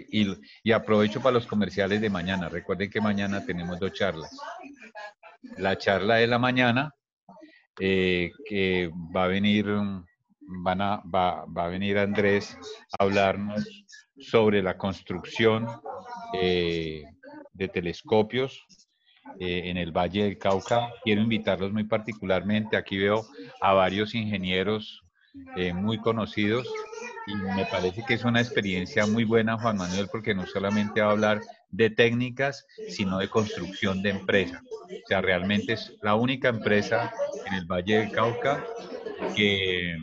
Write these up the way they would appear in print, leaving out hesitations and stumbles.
y aprovecho para los comerciales de mañana. Recuerden que mañana tenemos 2 charlas. La charla de la mañana, que va a venir, va a venir Andrés a hablarnos sobre la construcción de telescopios en el Valle del Cauca. Quiero invitarlos muy particularmente. Aquí veo a varios ingenieros muy conocidos y me parece que es una experiencia muy buena, Juan Manuel, porque no solamente va a hablar de técnicas, sino de construcción de empresa. O sea, realmente es la única empresa en el Valle del Cauca que,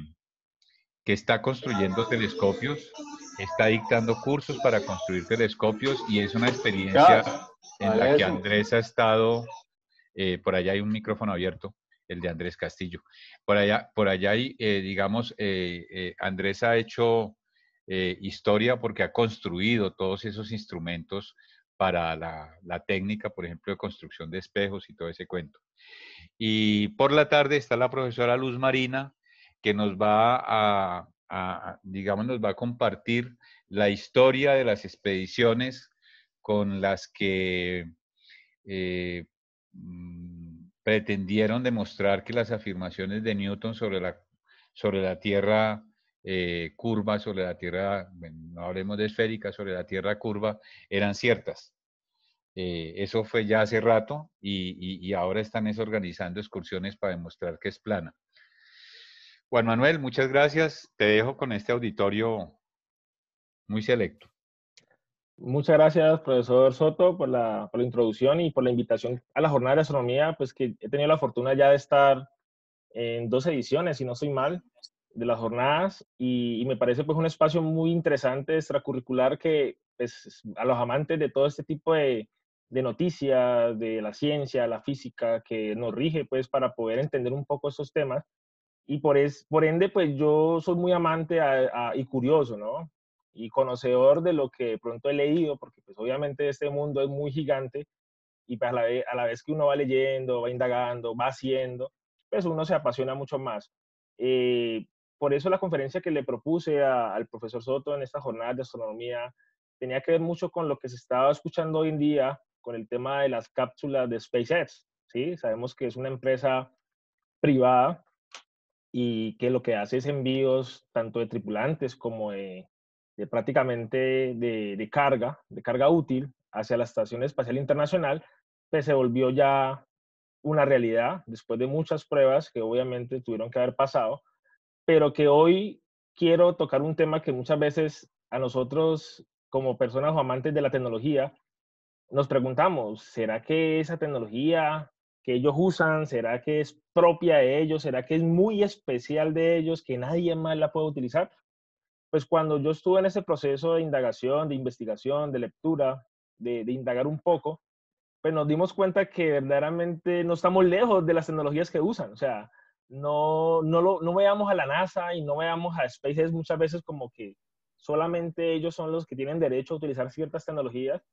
que está construyendo telescopios, está dictando cursos para construir telescopios y es una experiencia en la que Andrés ha estado. Por allá hay un micrófono abierto, el de Andrés Castillo. Por allá hay, digamos, Andrés ha hecho historia porque ha construido todos esos instrumentos para la técnica, por ejemplo, de construcción de espejos y todo ese cuento. Y por la tarde está la profesora Luz Marina, que nos va digamos, nos va a compartir la historia de las expediciones con las que pretendieron demostrar que las afirmaciones de Newton sobre la Tierra curva, sobre la Tierra, bueno, no hablemos de esférica, sobre la Tierra curva, eran ciertas. Eso fue ya hace rato y ahora están organizando excursiones para demostrar que es plana. Juan Manuel, muchas gracias. Te dejo con este auditorio muy selecto. Muchas gracias, profesor Soto, por la introducción y por la invitación a la jornada de astronomía, pues que he tenido la fortuna ya de estar en 2 ediciones, si no estoy mal, de las jornadas, y me parece pues un espacio muy interesante, extracurricular, que pues, a los amantes de todo este tipo de noticias, de la ciencia, la física, que nos rige pues para poder entender un poco estos temas, y por ende pues yo soy muy amante y curioso, ¿no? Y conocedor de lo que de pronto he leído, porque pues obviamente este mundo es muy gigante y pues a la vez que uno va leyendo, va indagando, va haciendo, pues uno se apasiona mucho más. Eh, por eso la conferencia que le propuse al profesor Soto en esta jornada de astronomía tenía que ver mucho con lo que se estaba escuchando hoy en día con el tema de las cápsulas de SpaceX, ¿sí? Sabemos que es una empresa privada y que lo que hace es envíos tanto de tripulantes como de prácticamente de carga útil hacia la Estación Espacial Internacional, pues se volvió ya una realidad después de muchas pruebas que obviamente tuvieron que haber pasado, pero que hoy quiero tocar un tema que muchas veces a nosotros como personas o amantes de la tecnología nos preguntamos, ¿será que esa tecnología que ellos usan, será que es propia de ellos? ¿Será que es muy especial de ellos, que nadie más la puede utilizar? Pues cuando yo estuve en ese proceso de indagación, de investigación, de lectura, de indagar un poco, pues nos dimos cuenta que verdaderamente no estamos lejos de las tecnologías que usan. O sea, no veamos a la NASA y no veamos a SpaceX muchas veces como que solamente ellos son los que tienen derecho a utilizar ciertas tecnologías,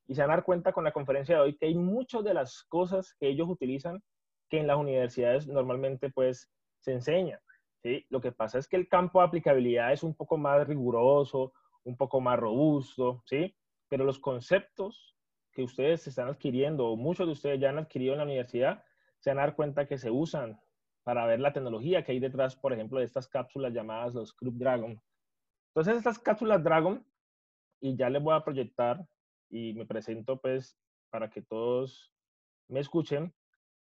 y se van a dar cuenta con la conferencia de hoy que hay muchas de las cosas que ellos utilizan que en las universidades normalmente pues se enseñan, ¿sí? Lo que pasa es que el campo de aplicabilidad es un poco más riguroso, un poco más robusto, ¿sí? Pero los conceptos que ustedes están adquiriendo, o muchos de ustedes ya han adquirido en la universidad, se van a dar cuenta que se usan para ver la tecnología que hay detrás, por ejemplo, de estas cápsulas llamadas los Crew Dragon. Entonces, estas cápsulas Dragon, y ya les voy a proyectar y me presento pues para que todos me escuchen.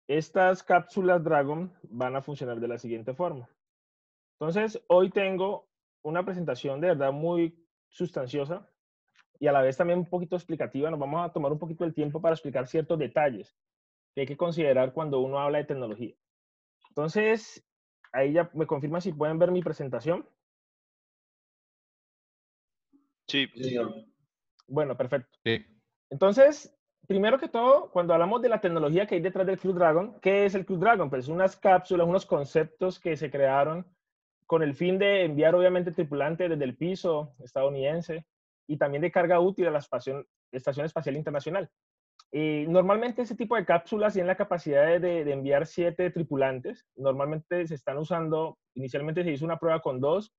Estas cápsulas Dragon van a funcionar de la siguiente forma. Entonces, hoy tengo una presentación de verdad muy sustanciosa y a la vez también un poquito explicativa. Nos vamos a tomar un poquito el tiempo para explicar ciertos detalles que hay que considerar cuando uno habla de tecnología. Entonces, ahí ya me confirma si pueden ver mi presentación. Sí. Bueno, perfecto. Sí. Entonces, primero que todo, cuando hablamos de la tecnología que hay detrás del Crew Dragon, ¿qué es el Crew Dragon? Pues unas cápsulas, unos conceptos que se crearon con el fin de enviar obviamente tripulantes desde el piso estadounidense y también de carga útil a la Estación Espacial Internacional. Normalmente ese tipo de cápsulas tienen la capacidad de enviar 7 tripulantes. Normalmente se están usando, inicialmente se hizo una prueba con 2,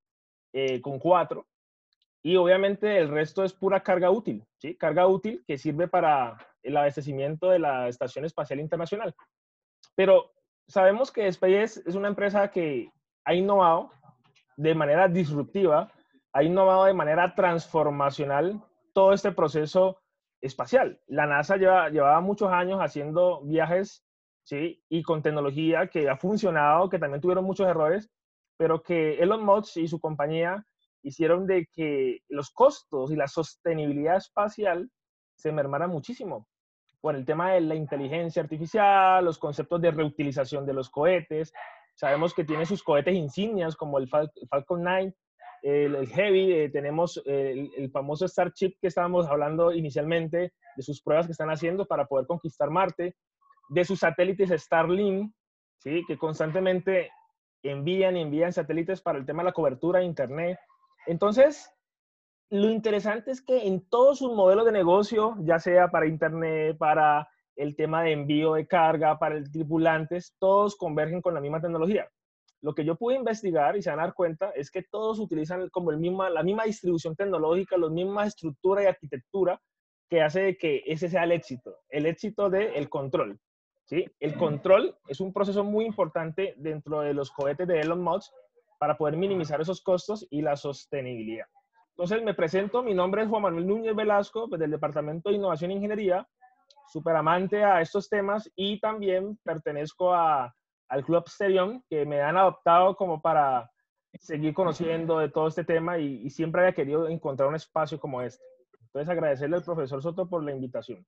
con 4, Y obviamente el resto es pura carga útil, ¿sí? Carga útil que sirve para el abastecimiento de la Estación Espacial Internacional. Pero sabemos que SpaceX es una empresa que ha innovado de manera disruptiva, ha innovado de manera transformacional todo este proceso espacial. La NASA llevaba muchos años haciendo viajes, ¿sí? Y con tecnología que ha funcionado, que también tuvieron muchos errores, pero que Elon Musk y su compañía hicieron de que los costos y la sostenibilidad espacial se mermaran muchísimo por el tema de la inteligencia artificial, los conceptos de reutilización de los cohetes. Sabemos que tiene sus cohetes insignias como el Falcon 9, el Heavy, tenemos el famoso Starship que estábamos hablando inicialmente, de sus pruebas que están haciendo para poder conquistar Marte, de sus satélites Starlink, ¿sí? Que constantemente envían y envían satélites para el tema de la cobertura de Internet. Entonces, lo interesante es que en todos sus modelos de negocio, ya sea para Internet, para el tema de envío de carga, para el tripulantes, todos convergen con la misma tecnología. Lo que yo pude investigar y se van a dar cuenta es que todos utilizan como la misma distribución tecnológica, la misma estructura y arquitectura que hace de que ese sea el éxito del control. ¿Sí? El control es un proceso muy importante dentro de los cohetes de Elon Musk para poder minimizar esos costos y la sostenibilidad. Entonces me presento, mi nombre es Juan Manuel Núñez Velasco, pues, del Departamento de Innovación e Ingeniería, súper amante a estos temas y también pertenezco al Club Sterion, que me han adoptado como para seguir conociendo de todo este tema y siempre había querido encontrar un espacio como este. Entonces agradecerle al profesor Soto por la invitación.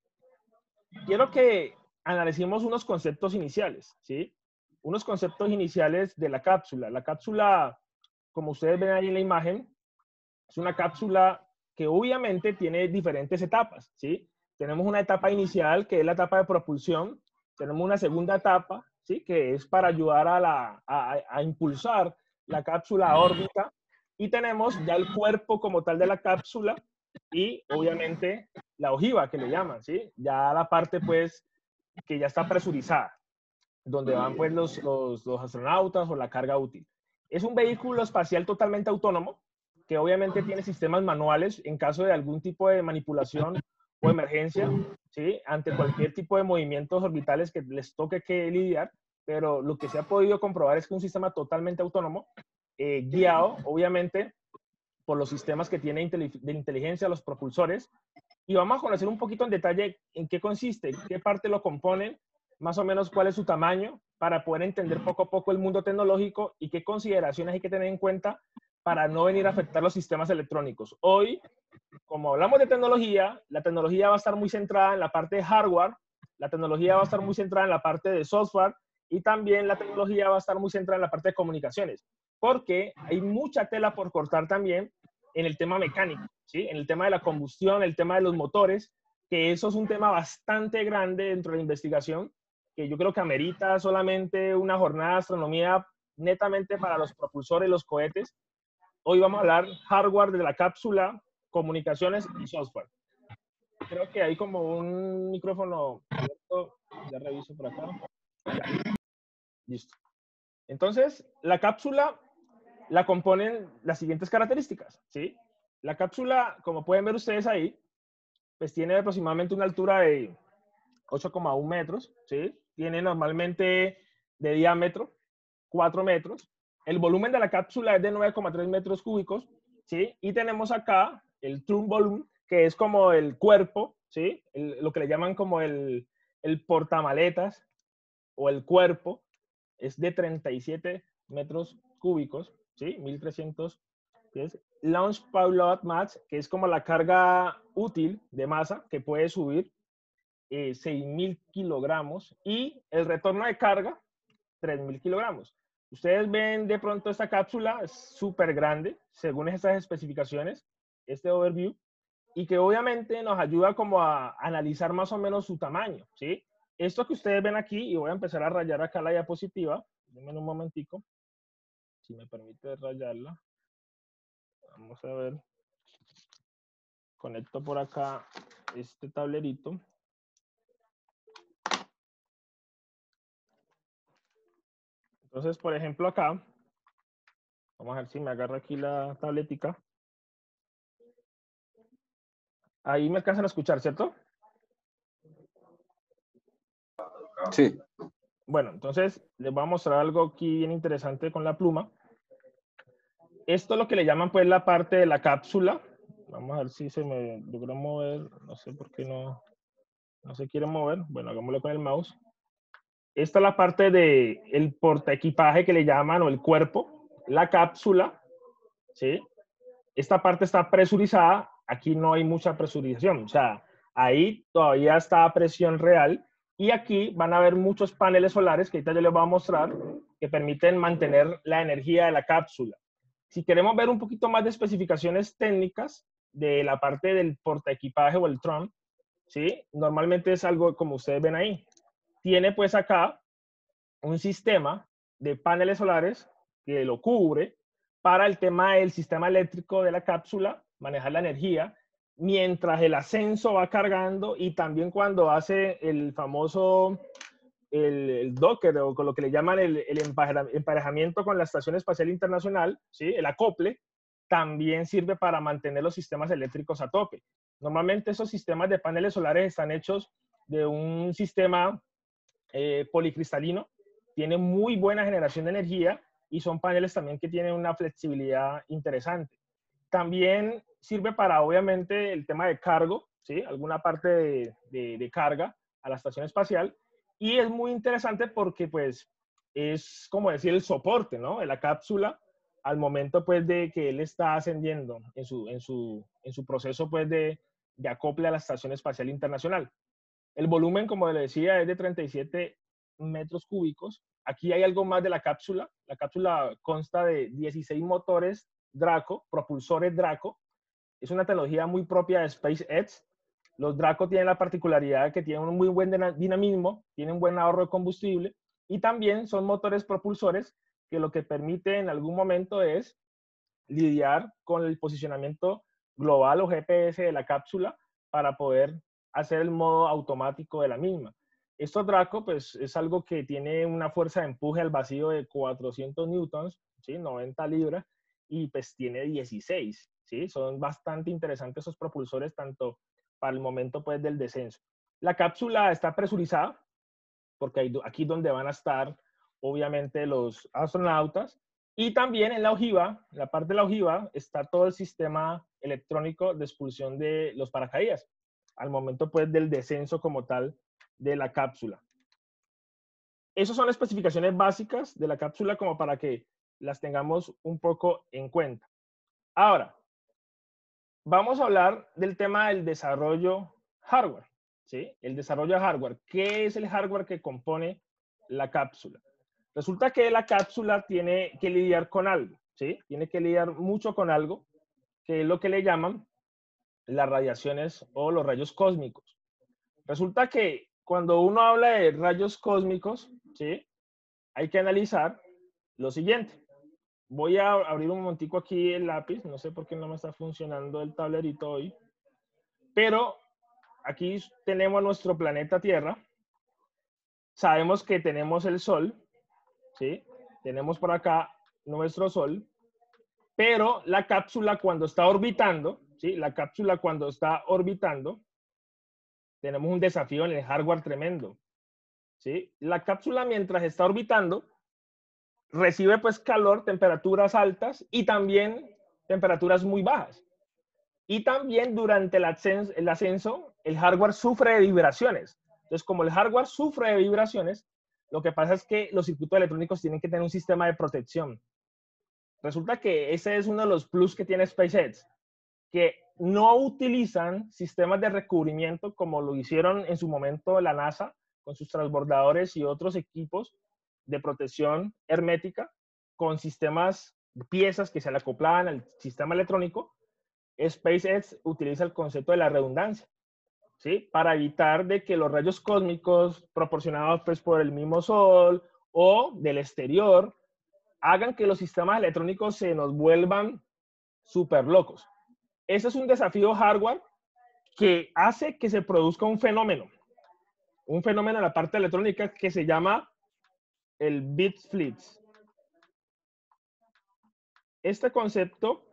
Quiero que analicemos unos conceptos iniciales, ¿sí? Unos conceptos iniciales de la cápsula. La cápsula, como ustedes ven ahí en la imagen, es una cápsula que obviamente tiene diferentes etapas, ¿sí? Tenemos una etapa inicial, que es la etapa de propulsión. Tenemos una segunda etapa, ¿sí? Que es para ayudar a impulsar la cápsula a órbita. Y tenemos ya el cuerpo como tal de la cápsula y obviamente la ojiva, que le llaman, ¿sí? Ya la parte, pues, que ya está presurizada, donde van, pues, los astronautas o la carga útil. Es un vehículo espacial totalmente autónomo, que obviamente tiene sistemas manuales en caso de algún tipo de manipulación o emergencia, ¿sí? Ante cualquier tipo de movimientos orbitales que les toque que lidiar, pero lo que se ha podido comprobar es que un sistema totalmente autónomo, guiado obviamente por los sistemas que tiene de inteligencia, los propulsores, y vamos a conocer un poquito en detalle en qué consiste, qué parte lo componen, más o menos cuál es su tamaño, para poder entender poco a poco el mundo tecnológico y qué consideraciones hay que tener en cuenta para no venir a afectar los sistemas electrónicos. Hoy, como hablamos de tecnología, la tecnología va a estar muy centrada en la parte de hardware, la tecnología va a estar muy centrada en la parte de software y también la tecnología va a estar muy centrada en la parte de comunicaciones, porque hay mucha tela por cortar también en el tema mecánico, ¿sí? En el tema de la combustión, el tema de los motores, que eso es un tema bastante grande dentro de la investigación, que yo creo que amerita solamente una jornada de astronomía netamente para los propulsores y los cohetes. Hoy vamos a hablar hardware de la cápsula, comunicaciones y software. Creo que hay como un micrófono abierto. Ya reviso por acá. Ya. Listo. Entonces, la cápsula la componen las siguientes características, ¿sí? La cápsula, como pueden ver ustedes ahí, pues tiene aproximadamente una altura de 8,1 metros, ¿sí? Tiene normalmente de diámetro 4 metros. El volumen de la cápsula es de 9,3 metros cúbicos, ¿sí? Y tenemos acá el trunk volume, que es como el cuerpo, ¿sí? Lo que le llaman como el portamaletas o el cuerpo, es de 37 metros cúbicos, ¿sí? 1.300 pies. Launch Payload Mass, que es como la carga útil de masa que puede subir 6.000 kilogramos y el retorno de carga 3.000 kilogramos. Ustedes ven de pronto esta cápsula, es súper grande, según estas especificaciones, este overview, y que obviamente nos ayuda como a analizar más o menos su tamaño, ¿sí? Esto que ustedes ven aquí, y voy a empezar a rayar acá la diapositiva, denme un momentico, si me permite rayarla. Vamos a ver. Conecto por acá este tablerito. Entonces, por ejemplo, acá, vamos a ver si me agarra aquí la tabletica. Ahí me alcanzan a escuchar, ¿cierto? Sí. Bueno, entonces les voy a mostrar algo aquí bien interesante con la pluma. Esto es lo que le llaman pues la parte de la cápsula. Vamos a ver si se me logra mover. No sé por qué no se quiere mover. Bueno, hagámoslo con el mouse. Esta es la parte de el portaequipaje que le llaman, o el cuerpo, la cápsula, ¿sí? Esta parte está presurizada. Aquí no hay mucha presurización. O sea, ahí todavía está a presión real. Y aquí van a haber muchos paneles solares que ahorita yo les voy a mostrar que permiten mantener la energía de la cápsula. Si queremos ver un poquito más de especificaciones técnicas de la parte del portaequipaje o el trunk, ¿sí? Normalmente es algo como ustedes ven ahí. Tiene pues acá un sistema de paneles solares que lo cubre para el tema del sistema eléctrico de la cápsula, manejar la energía, mientras el ascenso va cargando, y también cuando hace el famoso el Docker, o con lo que le llaman el emparejamiento con la Estación Espacial Internacional, ¿sí? El acople, también sirve para mantener los sistemas eléctricos a tope. Normalmente esos sistemas de paneles solares están hechos de un sistema policristalino, tiene muy buena generación de energía y son paneles también que tienen una flexibilidad interesante. También sirve para, obviamente, el tema de cargo, ¿sí? Alguna parte de carga a la estación espacial. Y es muy interesante porque, pues, es como decir el soporte, ¿no? De la cápsula al momento, pues, de que él está ascendiendo en su proceso, pues, de acople a la Estación Espacial Internacional. El volumen, como le decía, es de 37 metros cúbicos. Aquí hay algo más de la cápsula. La cápsula consta de 16 motores Draco, propulsores Draco. Es una tecnología muy propia de SpaceX. Los Draco tienen la particularidad de que tienen un muy buen dinamismo, tienen un buen ahorro de combustible, y también son motores propulsores que lo que permite en algún momento es lidiar con el posicionamiento global o GPS de la cápsula para poder hacer el modo automático de la misma. Esto Draco, pues, es algo que tiene una fuerza de empuje al vacío de 400 newtons, ¿sí? 90 libras, y pues tiene 16, ¿sí? Son bastante interesantes esos propulsores, tanto para el momento, pues, del descenso. La cápsula está presurizada, porque aquí donde van a estar, obviamente, los astronautas. Y también en la ojiva, en la parte de la ojiva, está todo el sistema electrónico de expulsión de los paracaídas, al momento, pues, del descenso como tal de la cápsula. Esas son especificaciones básicas de la cápsula, como para que las tengamos un poco en cuenta. Ahora, vamos a hablar del tema del desarrollo hardware, ¿sí? El desarrollo de hardware. ¿Qué es el hardware que compone la cápsula? Resulta que la cápsula tiene que lidiar con algo, ¿sí? Tiene que lidiar mucho con algo, que es lo que le llaman las radiaciones o los rayos cósmicos. Resulta que cuando uno habla de rayos cósmicos, ¿sí? Hay que analizar lo siguiente. Voy a abrir un momentico aquí el lápiz, no sé por qué no me está funcionando el tablerito hoy, pero aquí tenemos nuestro planeta Tierra. Sabemos que tenemos el Sol, ¿sí? Tenemos por acá nuestro Sol, pero la cápsula cuando está orbitando, ¿sí? La cápsula cuando está orbitando, tenemos un desafío en el hardware tremendo, ¿sí? La cápsula, mientras está orbitando, recibe pues calor, temperaturas altas y también temperaturas muy bajas. Y también durante el ascenso, el hardware sufre de vibraciones. Entonces, como el hardware sufre de vibraciones, lo que pasa es que los circuitos electrónicos tienen que tener un sistema de protección. Resulta que ese es uno de los plus que tiene SpaceX, que no utilizan sistemas de recubrimiento como lo hicieron en su momento la NASA con sus transbordadores y otros equipos de protección hermética, con sistemas, piezas que se le acoplaban al sistema electrónico. SpaceX utiliza el concepto de la redundancia, ¿sí? Para evitar de que los rayos cósmicos proporcionados pues, por el mismo Sol o del exterior hagan que los sistemas electrónicos se nos vuelvan súper locos. Ese es un desafío hardware que hace que se produzca un fenómeno en la parte electrónica que se llama el bit flits. Este concepto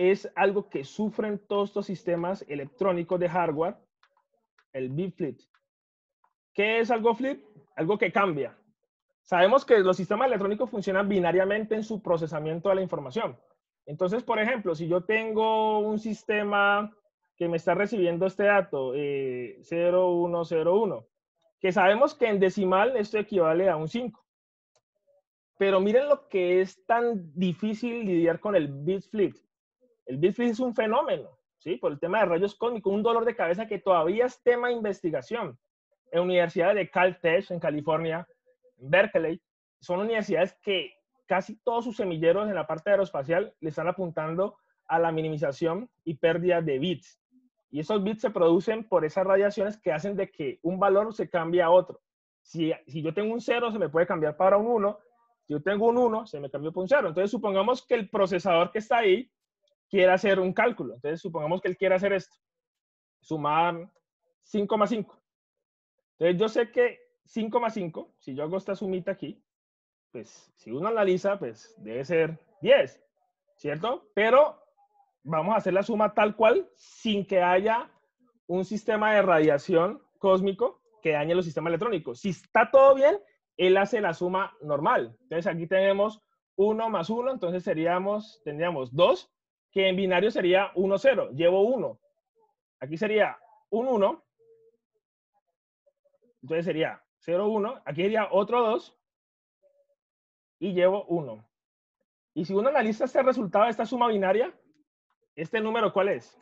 es algo que sufren todos estos sistemas electrónicos de hardware, el bit flip. ¿Qué es algo flip? Algo que cambia. Sabemos que los sistemas electrónicos funcionan binariamente en su procesamiento de la información. Entonces, por ejemplo, si yo tengo un sistema que me está recibiendo este dato, 0101, que sabemos que en decimal esto equivale a un 5. Pero miren lo que es tan difícil lidiar con el bit flip. El bit flip es un fenómeno, ¿sí? Por el tema de rayos cósmicos, un dolor de cabeza que todavía es tema de investigación. En universidades de Caltech, en California, en Berkeley, son universidades que casi todos sus semilleros en la parte aeroespacial le están apuntando a la minimización y pérdida de bits. Y esos bits se producen por esas radiaciones que hacen de que un valor se cambie a otro. Si yo tengo un 0, se me puede cambiar para un 1. Si yo tengo un 1, se me cambió para un 0. Entonces, supongamos que el procesador que está ahí quiere hacer un cálculo. Entonces, supongamos que él quiere hacer esto. Sumar 5 más 5. Entonces, yo sé que 5 más 5, si yo hago esta sumita aquí, pues si uno analiza, pues debe ser 10, ¿cierto? Pero vamos a hacer la suma tal cual sin que haya un sistema de radiación cósmico que dañe los sistemas electrónicos. Si está todo bien, él hace la suma normal. Entonces aquí tenemos 1 más 1, entonces tendríamos 2, que en binario sería 1, 0. Llevo 1. Aquí sería un 1. Entonces sería 0, 1. Aquí sería otro 2. Y llevo 1. Y si uno analiza este resultado de esta suma binaria, ¿este número cuál es?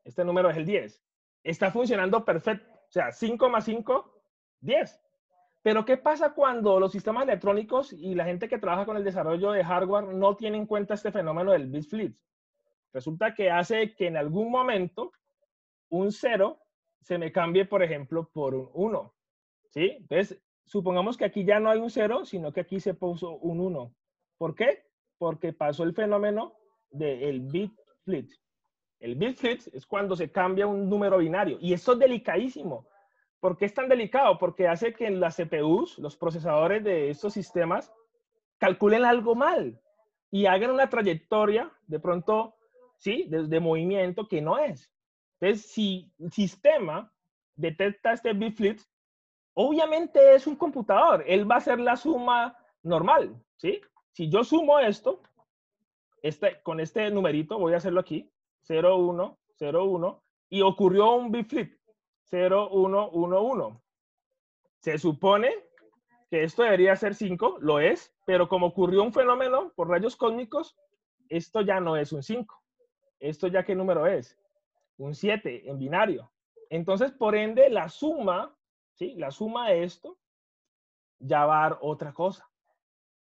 Este número es el 10. Está funcionando perfecto. O sea, 5 más 5, 10. Pero ¿qué pasa cuando los sistemas electrónicos y la gente que trabaja con el desarrollo de hardware no tiene en cuenta este fenómeno del bit flip? Resulta que hace que en algún momento un 0 se me cambie, por ejemplo, por un 1. ¿Sí? Entonces, supongamos que aquí ya no hay un 0, sino que aquí se puso un 1. ¿Por qué? Porque pasó el fenómeno del bit flip. El bit flip es cuando se cambia un número binario. Y eso es delicadísimo. ¿Por qué es tan delicado? Porque hace que las CPUs, los procesadores de estos sistemas, calculen algo mal y hagan una trayectoria, de pronto, ¿sí? De movimiento que no es. Entonces, si el sistema detecta este bit flip, obviamente es un computador. Él va a hacer la suma normal, ¿sí? Si yo sumo esto, con este numerito, voy a hacerlo aquí, 0, 1, 0, 1, y ocurrió un bit flip, 0, 1, 1, 1. Se supone que esto debería ser 5, lo es, pero como ocurrió un fenómeno por rayos cósmicos, esto ya no es un 5. ¿Esto ya qué número es? Un 7 en binario. Entonces, por ende, la suma, ¿sí? La suma de esto ya va a dar otra cosa,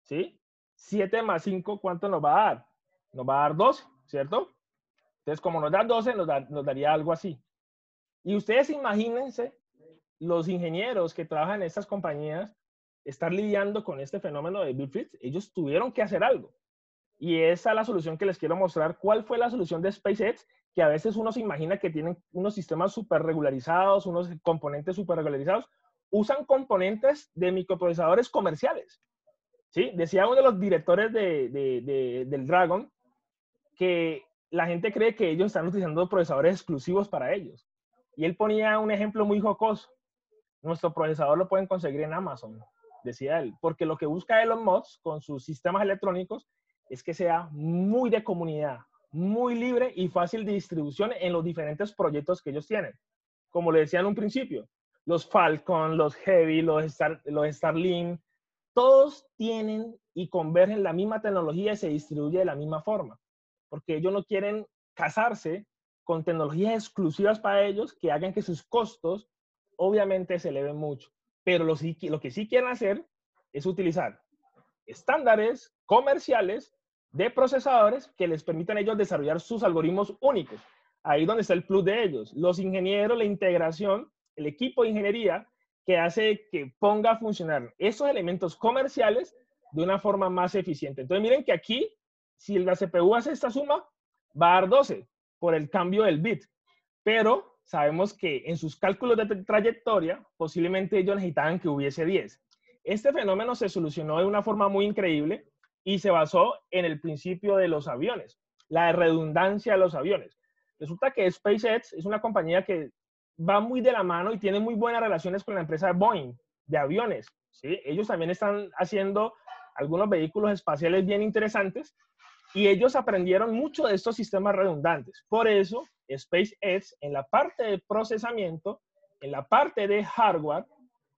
¿sí? 7 más 5, ¿cuánto nos va a dar? Nos va a dar 12, ¿cierto? Entonces, como nos da 12, nos daría algo así. Y ustedes imagínense los ingenieros que trabajan en estas compañías estar lidiando con este fenómeno de bit flip. Ellos tuvieron que hacer algo. Y esa es la solución que les quiero mostrar. ¿Cuál fue la solución de SpaceX? Que a veces uno se imagina que tienen unos sistemas súper regularizados, unos componentes súper regularizados. Usan componentes de microprocesadores comerciales. ¿Sí? Decía uno de los directores del Dragon que la gente cree que ellos están utilizando procesadores exclusivos para ellos. Y él ponía un ejemplo muy jocoso. Nuestro procesador lo pueden conseguir en Amazon, decía él, porque lo que busca Elon Musk con sus sistemas electrónicos es que sea muy de comunidad, muy libre y fácil de distribución en los diferentes proyectos que ellos tienen. Como le decía en un principio, los Falcon, los Heavy, los Starlink, todos tienen y convergen la misma tecnología y se distribuye de la misma forma, porque ellos no quieren casarse con tecnologías exclusivas para ellos que hagan que sus costos obviamente se eleven mucho. Pero lo que sí quieren hacer es utilizar estándares comerciales de procesadores que les permitan a ellos desarrollar sus algoritmos únicos. Ahí donde está el plus de ellos. Los ingenieros, la integración, el equipo de ingeniería que hace que ponga a funcionar esos elementos comerciales de una forma más eficiente. Entonces miren que aquí, si la CPU hace esta suma, va a dar 12 por el cambio del bit. Pero sabemos que en sus cálculos de trayectoria, posiblemente ellos necesitaban que hubiese 10. Este fenómeno se solucionó de una forma muy increíble y se basó en el principio de los aviones. la redundancia de los aviones. Resulta que SpaceX es una compañía que va muy de la mano y tiene muy buenas relaciones con la empresa Boeing de aviones, ¿sí? Ellos también están haciendo algunos vehículos espaciales bien interesantes y ellos aprendieron mucho de estos sistemas redundantes. Por eso, SpaceX, en la parte de procesamiento, en la parte de hardware,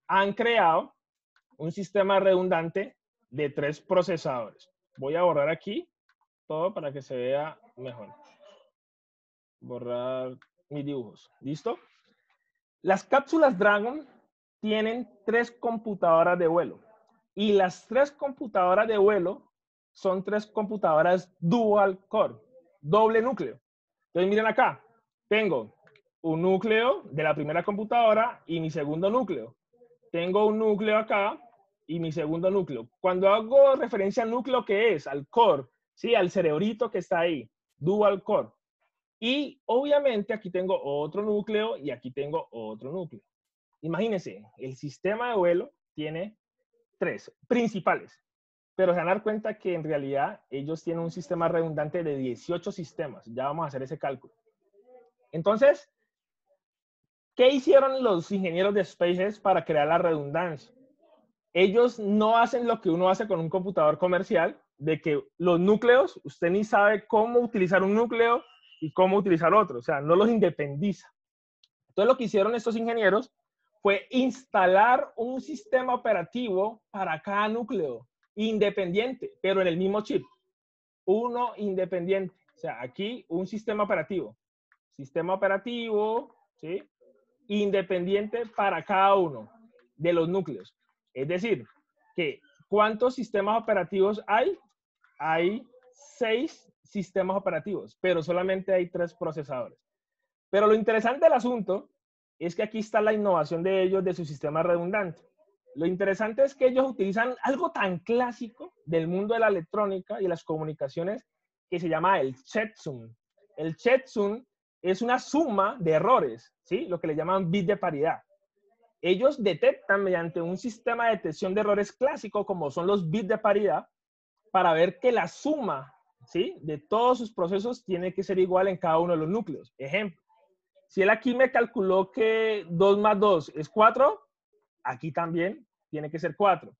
han creado un sistema redundante de 3 procesadores. Voy a borrar aquí todo para que se vea mejor. Borrar mis dibujos. ¿Listo? Las cápsulas Dragon tienen 3 computadoras de vuelo. Y las 3 computadoras de vuelo son 3 computadoras dual core, doble núcleo. Entonces miren acá, tengo un núcleo de la primera computadora y mi segundo núcleo. Tengo un núcleo acá y mi segundo núcleo. Cuando hago referencia al núcleo, ¿qué es? Al core, ¿sí? Al cerebrito que está ahí, dual core. Y obviamente aquí tengo otro núcleo y aquí tengo otro núcleo. Imagínense, el sistema de vuelo tiene 3 principales, pero se van a dar cuenta que en realidad ellos tienen un sistema redundante de 18 sistemas. Ya vamos a hacer ese cálculo. Entonces, ¿qué hicieron los ingenieros de SpaceX para crear la redundancia? Ellos no hacen lo que uno hace con un computador comercial, de que los núcleos, usted ni sabe cómo utilizar un núcleo y cómo utilizar otro, o sea, no los independiza. Entonces lo que hicieron estos ingenieros fue instalar un sistema operativo para cada núcleo, independiente, pero en el mismo chip. Uno independiente, o sea, aquí un sistema operativo, ¿sí? Independiente para cada uno de los núcleos. Es decir, que ¿cuántos sistemas operativos hay? Hay 6 sistemas operativos, pero solamente hay 3 procesadores. Pero lo interesante del asunto es que aquí está la innovación de ellos, de su sistema redundante. Lo interesante es que ellos utilizan algo tan clásico del mundo de la electrónica y las comunicaciones que se llama el checksum. El checksum es una suma de errores, ¿sí? Lo que le llaman bit de paridad. Ellos detectan mediante un sistema de detección de errores clásico, como son los bits de paridad, para ver que la suma, ¿sí?, de todos sus procesos tiene que ser igual en cada uno de los núcleos. Ejemplo, si él aquí me calculó que 2 más 2 es 4, aquí también tiene que ser 4.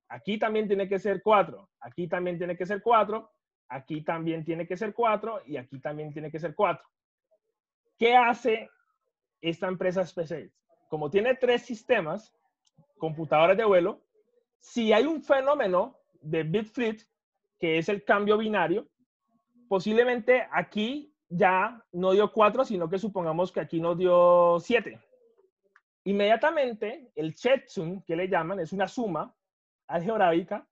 Aquí también tiene que ser 4. Aquí también tiene que ser 4. Aquí también tiene que ser 4. Y aquí también tiene que ser 4. ¿Qué hace esta empresa SpaceX? Como tiene 3 sistemas, computadores de vuelo, si hay un fenómeno de bit flight, que es el cambio binario, posiblemente aquí ya no dio 4, sino que supongamos que aquí nos dio 7. Inmediatamente, el checksum, que le llaman, es una suma algebraica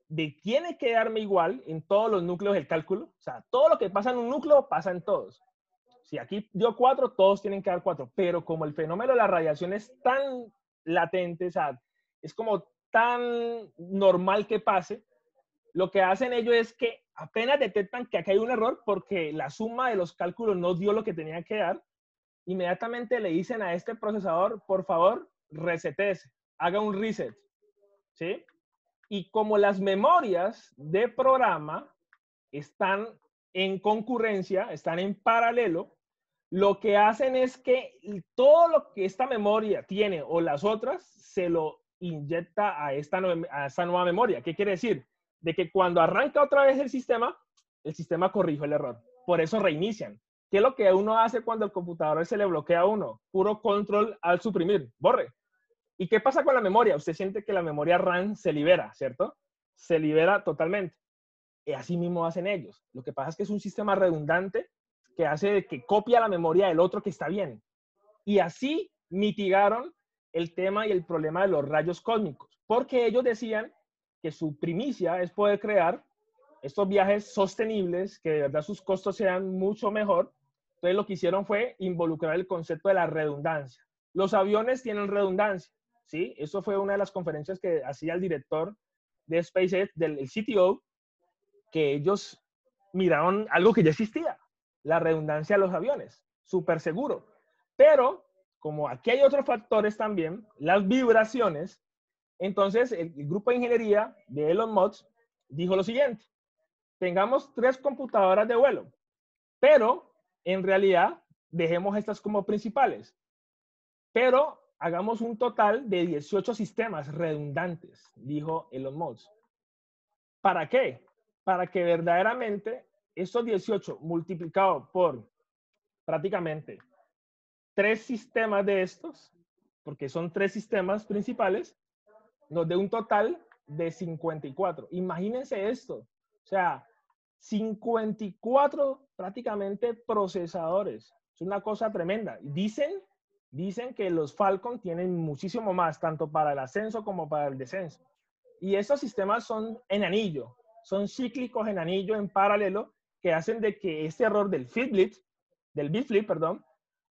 de tiene que darme igual en todos los núcleos del cálculo. O sea, todo lo que pasa en un núcleo pasa en todos. Si aquí dio 4, todos tienen que dar 4. Pero como el fenómeno de la radiación es tan latente, o sea, es como tan normal que pase, lo que hacen ellos es que apenas detectan que aquí hay un error porque la suma de los cálculos no dio lo que tenía que dar, inmediatamente le dicen a este procesador, por favor, resetese, haga un reset, ¿sí? Y como las memorias de programa están en concurrencia, están en paralelo, lo que hacen es que todo lo que esta memoria tiene o las otras se lo inyecta a esta nueva memoria. ¿Qué quiere decir? De que cuando arranca otra vez el sistema corrige el error. Por eso reinician. ¿Qué es lo que uno hace cuando el computador se le bloquea a uno? Puro control al suprimir, borre. ¿Y qué pasa con la memoria? Usted siente que la memoria RAM se libera, ¿cierto? Se libera totalmente. Y así mismo hacen ellos. Lo que pasa es que es un sistema redundante que hace que copia la memoria del otro que está bien. Y así mitigaron el tema y el problema de los rayos cósmicos, porque ellos decían que su primicia es poder crear estos viajes sostenibles, que de verdad sus costos sean mucho mejor. Entonces lo que hicieron fue involucrar el concepto de la redundancia. Los aviones tienen redundancia, ¿sí? Eso fue una de las conferencias que hacía el director de SpaceX, del CTO, que ellos miraron algo que ya existía, la redundancia de los aviones, súper seguro. Pero como aquí hay otros factores también, las vibraciones, entonces el grupo de ingeniería de Elon Musk dijo lo siguiente: tengamos 3 computadoras de vuelo, pero en realidad dejemos estas como principales. Pero hagamos un total de 18 sistemas redundantes, dijo Elon Musk. ¿Para qué? Para que verdaderamente estos 18 multiplicados por prácticamente 3 sistemas de estos, porque son 3 sistemas principales, nos dé un total de 54. Imagínense esto. O sea, 54 prácticamente procesadores. Es una cosa tremenda. Dicen que los Falcon tienen muchísimo más, tanto para el ascenso como para el descenso. Y estos sistemas son en anillo, son cíclicos en anillo en paralelo, que hacen de que este error del bit flip,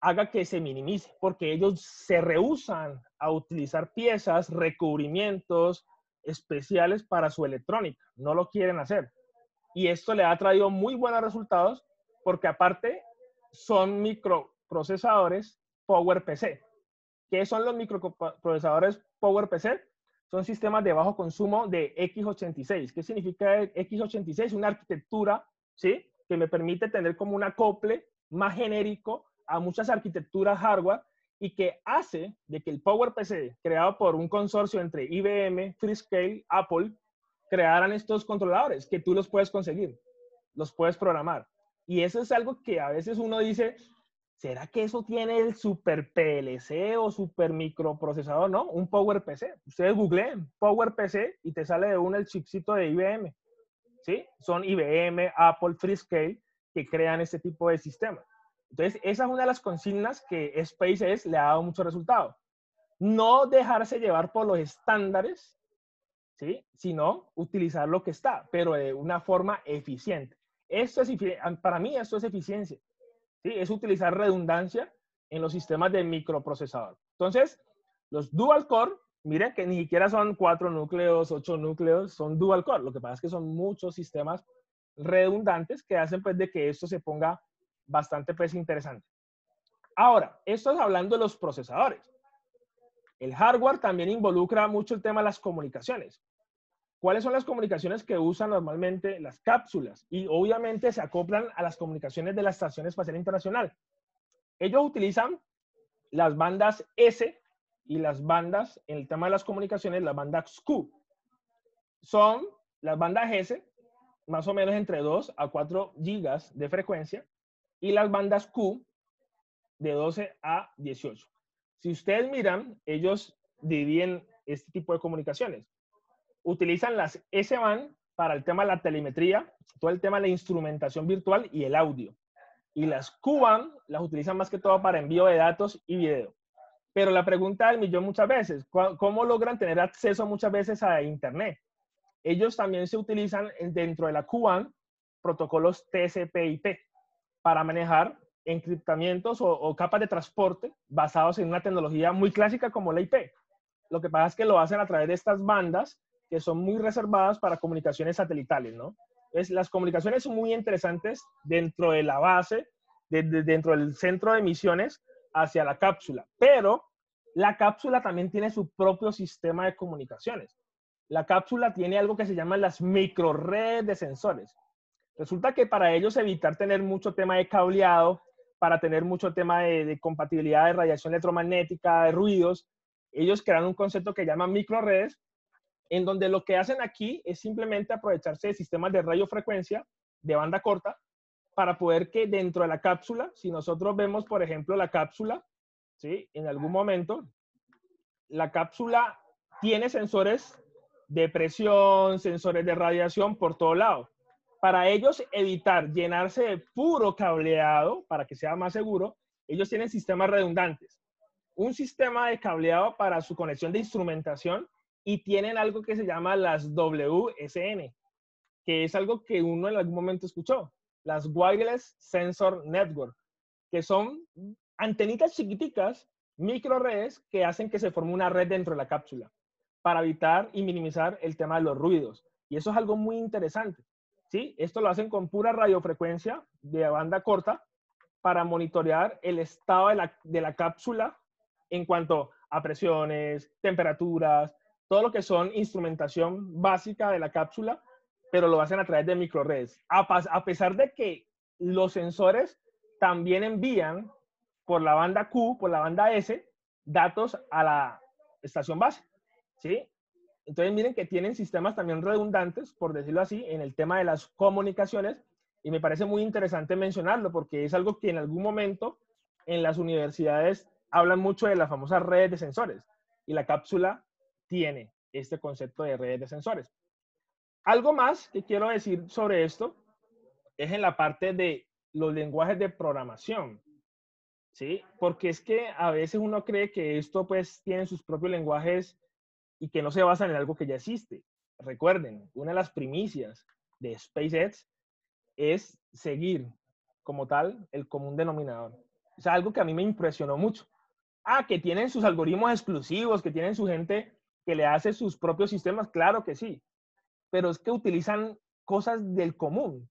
haga que se minimice, porque ellos se rehúsan a utilizar piezas, recubrimientos especiales para su electrónica. No lo quieren hacer. Y esto le ha traído muy buenos resultados, porque aparte son microprocesadores PowerPC. ¿Qué son los microprocesadores PowerPC? Son sistemas de bajo consumo de x86. ¿Qué significa x86? Una arquitectura, ¿sí?, que me permite tener como un acople más genérico a muchas arquitecturas hardware y que hace de que el PowerPC, creado por un consorcio entre IBM, Freescale, Apple, crearan estos controladores que tú los puedes conseguir, los puedes programar. Y eso es algo que a veces uno dice, ¿será que eso tiene el super PLC o super microprocesador? No, un PowerPC. Ustedes googleen PowerPC y te sale de uno el chipcito de IBM. ¿Sí? Son IBM, Apple, Freescale que crean este tipo de sistemas. Entonces, esa es una de las consignas que SpaceX le ha dado mucho resultado. No dejarse llevar por los estándares, ¿sí?, sino utilizar lo que está, pero de una forma eficiente. Esto es, para mí, esto es eficiencia. ¿Sí? Es utilizar redundancia en los sistemas de microprocesador. Entonces, los dual core, miren que ni siquiera son 4 núcleos, 8 núcleos, son dual core. Lo que pasa es que son muchos sistemas redundantes que hacen pues de que esto se ponga bastante pues interesante. Ahora, esto es hablando de los procesadores. El hardware también involucra mucho el tema de las comunicaciones. ¿Cuáles son las comunicaciones que usan normalmente? Las cápsulas. Y obviamente se acoplan a las comunicaciones de la Estación Espacial Internacional. Ellos utilizan las bandas S y las bandas, en el tema de las comunicaciones, las bandas Q. Son las bandas S, más o menos entre 2 a 4 gigas de frecuencia, y las bandas Q de 12 a 18. Si ustedes miran, ellos dividen este tipo de comunicaciones. Utilizan las S-Band para el tema de la telemetría, todo el tema de la instrumentación virtual y el audio. Y las Q-Band las utilizan más que todo para envío de datos y video. Pero la pregunta del millón muchas veces, ¿cómo logran tener acceso muchas veces a Internet? Ellos también se utilizan dentro de la Q-Band protocolos TCP/IP para manejar encriptamientos o capas de transporte basados en una tecnología muy clásica como la IP. Lo que pasa es que lo hacen a través de estas bandas que son muy reservadas para comunicaciones satelitales, ¿no? Entonces, las comunicaciones son muy interesantes dentro de la base, dentro del centro de emisiones hacia la cápsula, pero la cápsula también tiene su propio sistema de comunicaciones. La cápsula tiene algo que se llama las microredes de sensores. Resulta que para ellos evitar tener mucho tema de cableado, para tener mucho tema de compatibilidad de radiación electromagnética, de ruidos, ellos crean un concepto que llaman microredes, en donde lo que hacen aquí es simplemente aprovecharse de sistemas de radiofrecuencia de banda corta para poder que dentro de la cápsula, si nosotros vemos, por ejemplo, la cápsula, ¿sí?, en algún momento, la cápsula tiene sensores de presión, sensores de radiación por todo lado. Para ellos evitar llenarse de puro cableado, para que sea más seguro, ellos tienen sistemas redundantes. Un sistema de cableado para su conexión de instrumentación y tienen algo que se llama las WSN, que es algo que uno en algún momento escuchó, las Wireless Sensor Network, que son antenitas chiquiticas, microredes que hacen que se forme una red dentro de la cápsula para evitar y minimizar el tema de los ruidos. Y eso es algo muy interesante, ¿sí? Esto lo hacen con pura radiofrecuencia de banda corta para monitorear el estado de la cápsula en cuanto a presiones, temperaturas, todo lo que son instrumentación básica de la cápsula pero lo hacen a través de microredes. A pesar de que los sensores también envían por la banda Q, por la banda S, datos a la estación base, ¿sí? Entonces miren que tienen sistemas también redundantes, por decirlo así, en el tema de las comunicaciones, y me parece muy interesante mencionarlo porque es algo que en algún momento en las universidades hablan mucho de las famosas redes de sensores, y la cápsula tiene este concepto de redes de sensores. Algo más que quiero decir sobre esto es en la parte de los lenguajes de programación, ¿sí? Porque es que a veces uno cree que esto pues tiene sus propios lenguajes y que no se basan en algo que ya existe. Recuerden, una de las primicias de SpaceX es seguir como tal el común denominador. Es algo que a mí me impresionó mucho. Que tienen sus algoritmos exclusivos, que tienen su gente que le hace sus propios sistemas, claro que sí, pero es que utilizan cosas del común.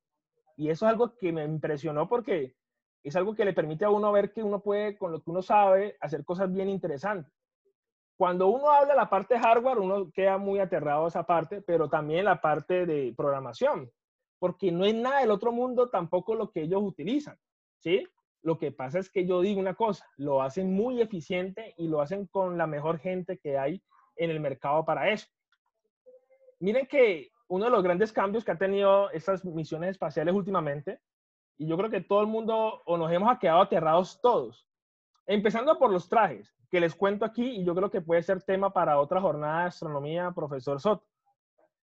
Y eso es algo que me impresionó porque es algo que le permite a uno ver que uno puede, con lo que uno sabe, hacer cosas bien interesantes. Cuando uno habla de la parte de hardware, uno queda muy aterrado a esa parte, pero también la parte de programación, porque no es nada del otro mundo tampoco lo que ellos utilizan, ¿sí? Lo que pasa es que yo digo una cosa, lo hacen muy eficiente y lo hacen con la mejor gente que hay en el mercado para eso. Miren que uno de los grandes cambios que ha tenido estas misiones espaciales últimamente, y yo creo que todo el mundo, o nos hemos quedado aterrados todos, empezando por los trajes, que les cuento aquí, y yo creo que puede ser tema para otra jornada de astronomía, profesor Soto.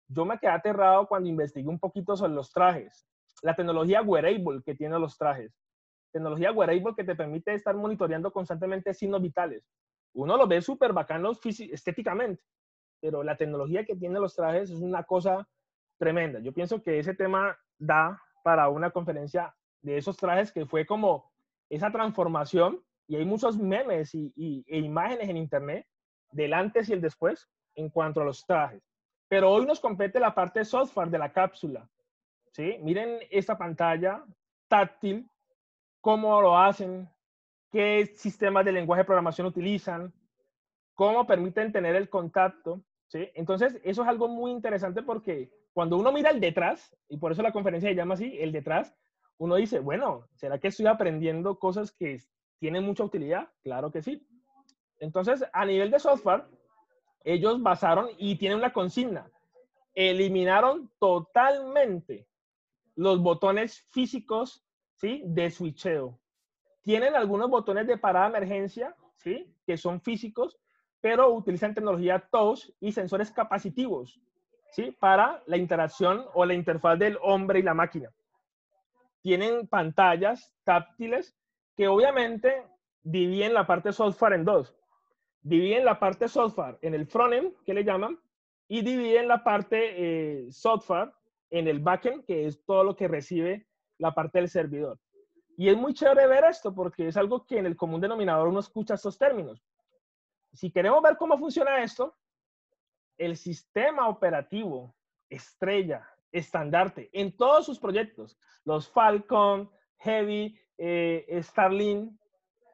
Yo me quedé aterrado cuando investigué un poquito sobre los trajes, la tecnología wearable que tienen los trajes, tecnología wearable que te permite estar monitoreando constantemente signos vitales. Uno los ve súper bacanos estéticamente, pero la tecnología que tienen los trajes es una cosa tremenda. Yo pienso que ese tema da para una conferencia de esos trajes que fue como esa transformación, y hay muchos memes e imágenes en internet del antes y el después en cuanto a los trajes. Pero hoy nos compete la parte de software de la cápsula, ¿sí? Miren esta pantalla táctil, cómo lo hacen, qué sistemas de lenguaje de programación utilizan, cómo permiten tener el contacto, ¿sí? Entonces, eso es algo muy interesante porque cuando uno mira el detrás, y por eso la conferencia se llama así, el detrás, uno dice, bueno, ¿será que estoy aprendiendo cosas que tienen mucha utilidad? Claro que sí. Entonces, a nivel de software, ellos basaron y tienen una consigna. Eliminaron totalmente los botones físicos, ¿sí? De switcheo. Tienen algunos botones de parada de emergencia, ¿sí? Que son físicos, pero utilizan tecnología touch y sensores capacitivos, ¿sí? Para la interacción o la interfaz del hombre y la máquina. Tienen pantallas táctiles que obviamente dividen la parte software en dos. Dividen la parte software en el frontend, que le llaman, y dividen la parte software en el backend, que es todo lo que recibe la parte del servidor. Y es muy chévere ver esto porque es algo que en el común denominador uno escucha estos términos. Si queremos ver cómo funciona esto, el sistema operativo estrella, estandarte, en todos sus proyectos, los Falcon, Heavy, Starlink,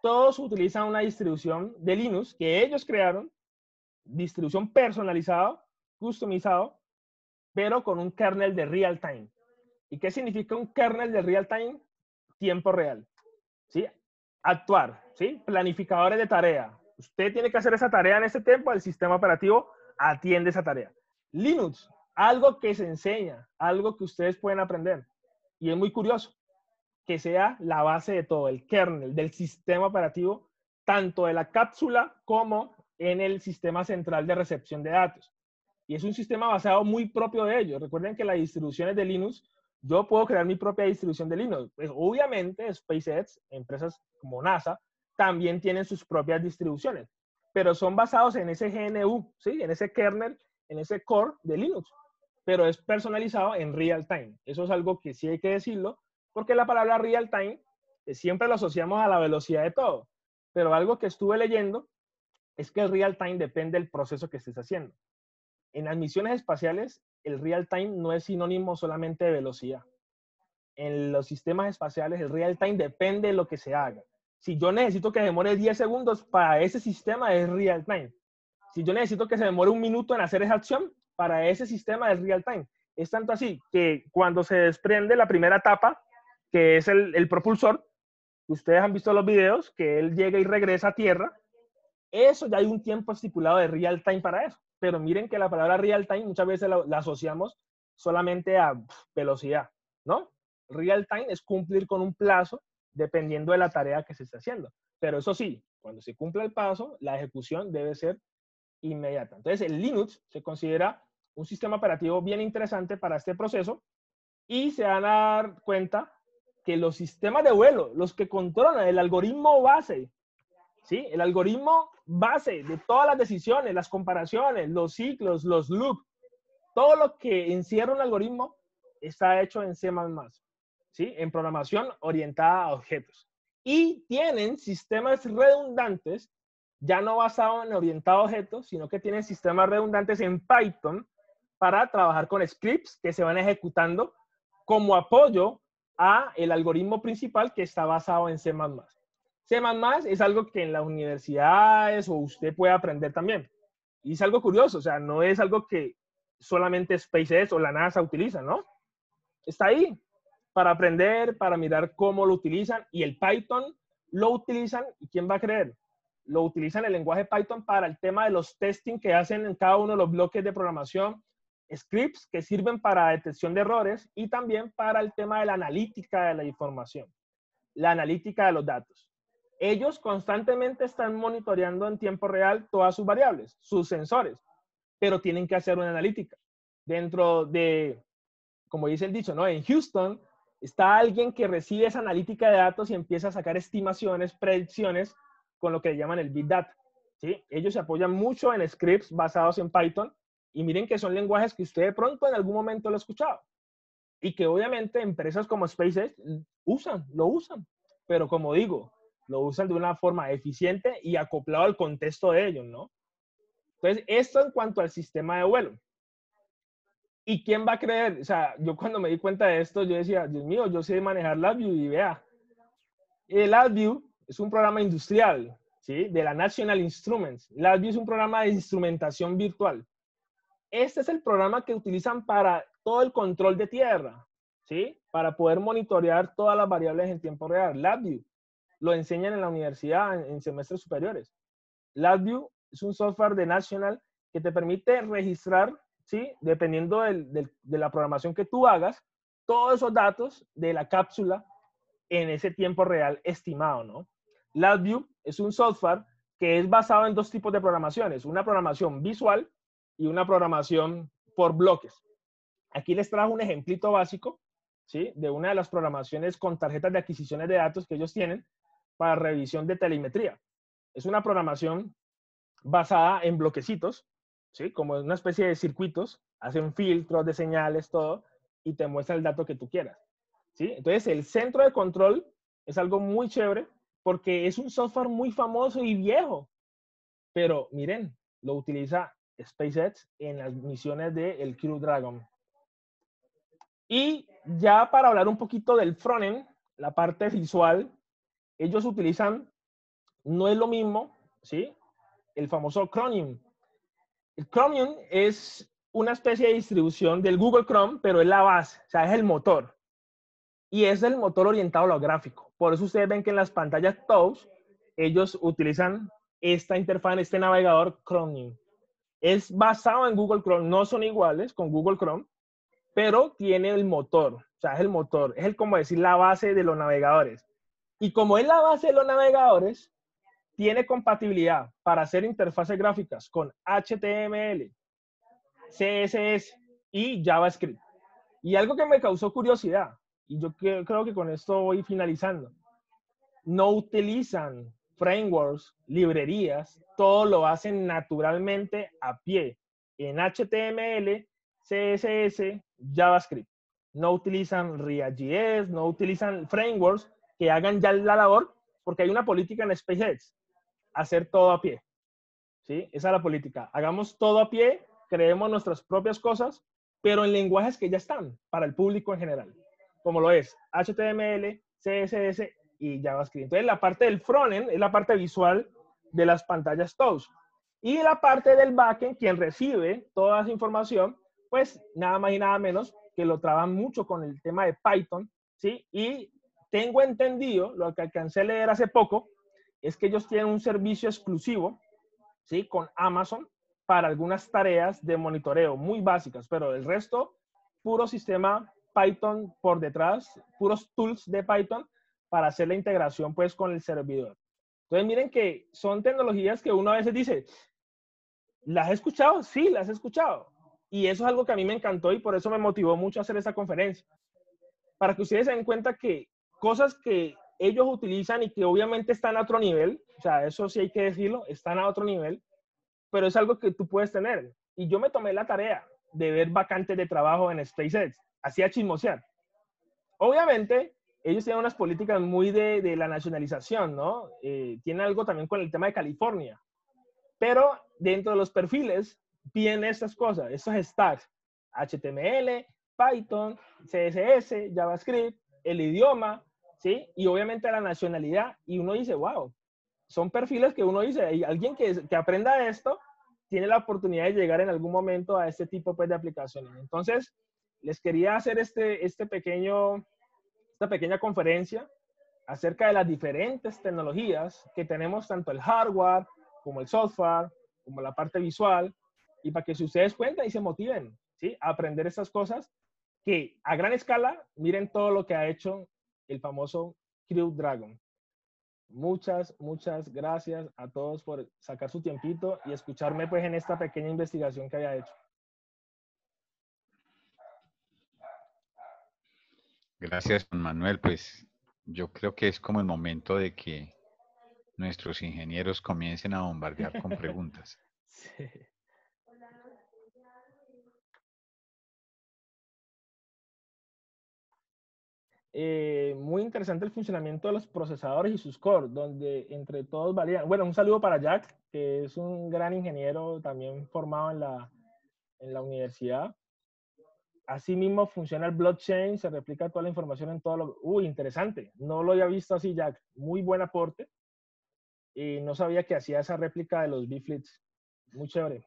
todos utilizan una distribución de Linux que ellos crearon, distribución personalizada, customizado, pero con un kernel de real time. ¿Y qué significa un kernel de real time? Tiempo real, ¿sí? Actuar, ¿sí? Planificadores de tarea. Usted tiene que hacer esa tarea en ese tiempo, el sistema operativo atiende esa tarea. Linux, algo que se enseña, algo que ustedes pueden aprender. Y es muy curioso que sea la base de todo, el kernel del sistema operativo, tanto de la cápsula como en el sistema central de recepción de datos. Y es un sistema basado muy propio de ellos. Recuerden que las distribuciones de Linux, yo puedo crear mi propia distribución de Linux. Pues obviamente SpaceX, empresas como NASA, también tienen sus propias distribuciones, pero son basados en ese GNU, ¿sí? En ese kernel, en ese core de Linux, pero es personalizado en real time. Eso es algo que sí hay que decirlo, porque la palabra real time siempre lo asociamos a la velocidad de todo, pero algo que estuve leyendo es que el real time depende del proceso que estés haciendo. En las misiones espaciales, el real time no es sinónimo solamente de velocidad. En los sistemas espaciales, el real time depende de lo que se haga. Si yo necesito que demore 10 segundos, para ese sistema es real time. Si yo necesito que se demore un minuto en hacer esa acción, para ese sistema es real time. Es tanto así que cuando se desprende la primera tapa, que es el propulsor, ustedes han visto los videos, que él llega y regresa a tierra, eso ya hay un tiempo estipulado de real time para eso. Pero miren que la palabra real time muchas veces la asociamos solamente a velocidad, ¿no? Real time es cumplir con un plazo dependiendo de la tarea que se esté haciendo. Pero eso sí, cuando se cumpla el plazo, la ejecución debe ser inmediata. Entonces, el Linux se considera un sistema operativo bien interesante para este proceso y se van a dar cuenta que los sistemas de vuelo, los que controlan el algoritmo base, ¿sí? El algoritmo base de todas las decisiones, las comparaciones, los ciclos, los loops, todo lo que encierra un algoritmo está hecho en C++, ¿sí? En programación orientada a objetos. Y tienen sistemas redundantes, ya no basados en orientado a objetos, sino que tienen sistemas redundantes en Python para trabajar con scripts que se van ejecutando como apoyo a el algoritmo principal que está basado en C++. C++ es algo que en las universidades o usted puede aprender también. Y es algo curioso, o sea, no es algo que solamente SpaceX o la NASA utilizan, ¿no? Está ahí para aprender, para mirar cómo lo utilizan. Y el Python lo utilizan, ¿y quién va a creer? Lo utilizan el lenguaje Python para el tema de los testing que hacen en cada uno de los bloques de programación, scripts que sirven para detección de errores y también para el tema de la analítica de la información, la analítica de los datos. Ellos constantemente están monitoreando en tiempo real todas sus variables, sus sensores, pero tienen que hacer una analítica. Dentro de, como dice el dicho, ¿no? En Houston está alguien que recibe esa analítica de datos y empieza a sacar estimaciones, predicciones, con lo que llaman el Big Data, ¿sí? Ellos se apoyan mucho en scripts basados en Python y miren que son lenguajes que usted de pronto en algún momento lo ha escuchado y que obviamente empresas como SpaceX lo usan, pero como digo, lo usan de una forma eficiente y acoplado al contexto de ellos, ¿no? Entonces, esto en cuanto al sistema de vuelo. ¿Y quién va a creer? O sea, yo cuando me di cuenta de esto, yo decía, Dios mío, yo sé manejar LabVIEW y vea, el LabVIEW es un programa industrial, ¿sí? De la National Instruments. LabVIEW es un programa de instrumentación virtual. Este es el programa que utilizan para todo el control de tierra, ¿sí? Para poder monitorear todas las variables en tiempo real. LabVIEW lo enseñan en la universidad en semestres superiores. LabVIEW es un software de National que te permite registrar, ¿sí? Dependiendo de la programación que tú hagas, todos esos datos de la cápsula en ese tiempo real estimado, ¿no? LabVIEW es un software que es basado en dos tipos de programaciones, una programación visual y una programación por bloques. Aquí les trajo un ejemplito básico, ¿sí? De una de las programaciones con tarjetas de adquisiciones de datos que ellos tienen para revisión de telemetría. Es una programación basada en bloquecitos, ¿sí? Como una especie de circuitos, hacen filtros de señales, todo, y te muestra el dato que tú quieras, ¿sí? Entonces, el centro de control es algo muy chévere porque es un software muy famoso y viejo, pero miren, lo utiliza SpaceX en las misiones del Crew Dragon. Y ya para hablar un poquito del frontend, la parte visual, ellos utilizan, no es lo mismo, ¿sí? El famoso Chromium. El Chromium es una especie de distribución del Google Chrome, pero es la base, o sea, es el motor. Y es el motor orientado a lo gráfico. Por eso ustedes ven que en las pantallas touch, ellos utilizan esta interfaz, este navegador Chromium. Es basado en Google Chrome, no son iguales con Google Chrome, pero tiene el motor, o sea, es el motor, es el, como decir, la base de los navegadores. Y como es la base de los navegadores, tiene compatibilidad para hacer interfaces gráficas con HTML, CSS y JavaScript. Y algo que me causó curiosidad, y yo creo que con esto voy finalizando, no utilizan frameworks, librerías, todo lo hacen naturalmente a pie, en HTML, CSS, JavaScript. No utilizan React.js, no utilizan frameworks que hagan ya la labor, porque hay una política en SpaceX, hacer todo a pie. ¿Sí? Esa es la política. Hagamos todo a pie, creemos nuestras propias cosas, pero en lenguajes que ya están para el público en general, como lo es HTML, CSS y JavaScript. Entonces, la parte del frontend es la parte visual de las pantallas touch. Y la parte del backend, quien recibe toda esa información, pues nada más y nada menos que lo trabajan mucho con el tema de Python, ¿sí? Y tengo entendido, lo que alcancé a leer hace poco, es que ellos tienen un servicio exclusivo, ¿sí? Con Amazon para algunas tareas de monitoreo muy básicas, pero el resto, puro sistema Python por detrás, puros tools de Python para hacer la integración pues con el servidor. Entonces miren que son tecnologías que uno a veces dice, ¿las he escuchado? Sí, las he escuchado. Y eso es algo que a mí me encantó y por eso me motivó mucho a hacer esa conferencia. Para que ustedes se den cuenta que cosas que ellos utilizan y que obviamente están a otro nivel, o sea, eso sí hay que decirlo, están a otro nivel, pero es algo que tú puedes tener. Y yo me tomé la tarea de ver vacantes de trabajo en SpaceX, así a chismosear. Obviamente, ellos tienen unas políticas muy de la nacionalización, ¿no? Tienen algo también con el tema de California. Pero dentro de los perfiles piden estas cosas, estos stacks, HTML, Python, CSS, JavaScript, el idioma, ¿sí? Y obviamente la nacionalidad. Y uno dice, wow, son perfiles que uno dice, hay alguien que aprenda esto tiene la oportunidad de llegar en algún momento a este tipo pues, de aplicaciones. Entonces, les quería hacer esta pequeña conferencia acerca de las diferentes tecnologías que tenemos, tanto el hardware como el software, como la parte visual, y para que si ustedes cuentan y se motiven, ¿sí? A aprender estas cosas que a gran escala, miren todo lo que ha hecho el famoso Crew Dragon. Muchas, muchas gracias a todos por sacar su tiempito y escucharme pues en esta pequeña investigación que había hecho. Gracias, Juan Manuel. Pues yo creo que es como el momento de que nuestros ingenieros comiencen a bombardear con preguntas. Sí. Muy interesante el funcionamiento de los procesadores y sus cores, donde entre todos varían. Bueno, un saludo para Jack, que es un gran ingeniero también formado en la universidad. Asimismo funciona el blockchain, se replica toda la información en todo lo... Uy, interesante. No lo había visto así, Jack. Muy buen aporte. Y no sabía que hacía esa réplica de los B-Flits. Muy chévere.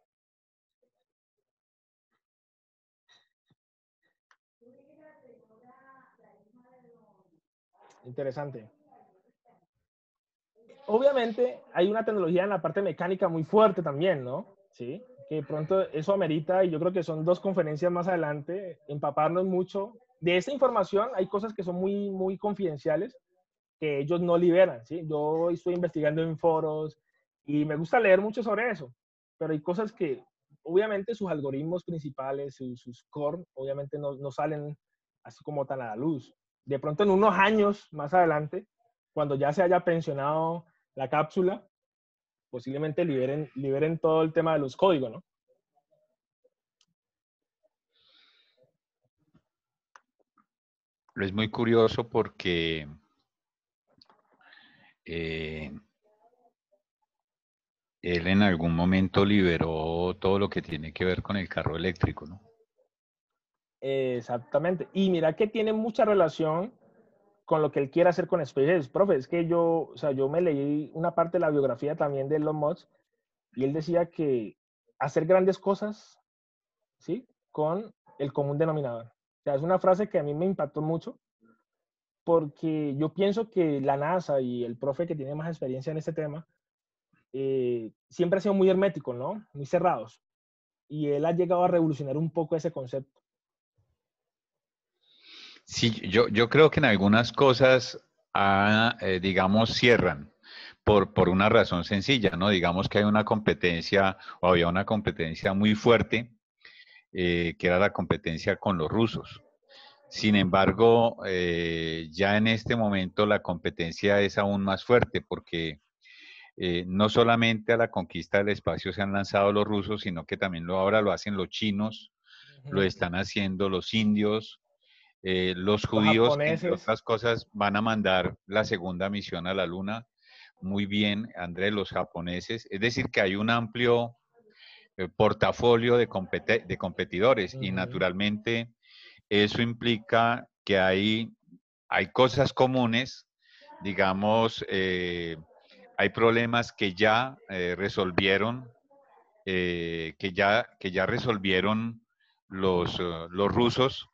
Interesante. Obviamente hay una tecnología en la parte mecánica muy fuerte también, ¿no? Sí, que de pronto eso amerita, y yo creo que son dos conferencias más adelante, empaparnos mucho. De esa información hay cosas que son muy, muy confidenciales que ellos no liberan, ¿sí? Yo estoy investigando en foros y me gusta leer mucho sobre eso, pero hay cosas que obviamente sus algoritmos principales, sus core, obviamente no salen así como tan a la luz. De pronto en unos años más adelante, cuando ya se haya pensionado la cápsula, posiblemente liberen todo el tema de los códigos, ¿no? Es muy curioso porque él en algún momento liberó todo lo que tiene que ver con el carro eléctrico, ¿no? Exactamente. Y mira que tiene mucha relación con lo que él quiere hacer con SpaceX. Profe, es que o sea, yo me leí una parte de la biografía también de Elon Musk y él decía que hacer grandes cosas, ¿sí? Con el común denominador. O sea, es una frase que a mí me impactó mucho porque yo pienso que la NASA y el profe que tiene más experiencia en este tema siempre ha sido muy hermético, ¿no? Muy cerrados. Y él ha llegado a revolucionar un poco ese concepto. Sí, yo creo que en algunas cosas, digamos, cierran por una razón sencilla, ¿no? Digamos que hay una competencia, o había una competencia muy fuerte, que era la competencia con los rusos. Sin embargo, ya en este momento la competencia es aún más fuerte porque no solamente a la conquista del espacio se han lanzado los rusos, sino que también ahora lo hacen los chinos, lo están haciendo los indios, los Los judíos, que entre japoneses. otras cosas van a mandar la segunda misión a la Luna. Muy bien, Andrés, los japoneses. Es decir, que hay un amplio portafolio de competidores y naturalmente eso implica que hay cosas comunes, digamos, hay problemas que ya resolvieron, que ya resolvieron los rusos,